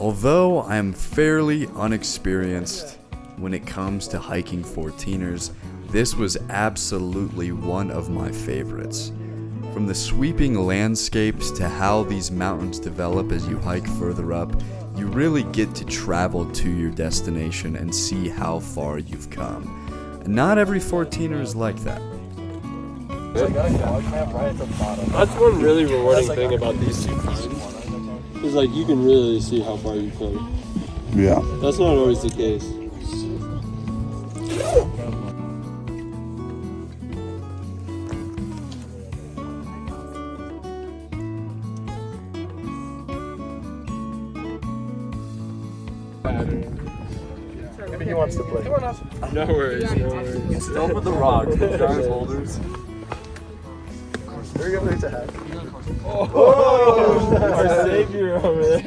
Although I am fairly unexperienced when it comes to hiking 14ers, this was absolutely one of my favorites. From the sweeping landscapes to how these mountains develop as you hike further up, you really get to travel to your destination and see how far you've come. And not every 14er is like that. That's one really rewarding thing about these two climbs. Is like you can really see how far you've come. Yeah. That's not always the case. Maybe he wants to play. No worries, no worries. Stop with the rock. Giant boulders. There we go. There's a hack. Oh, our savior over there.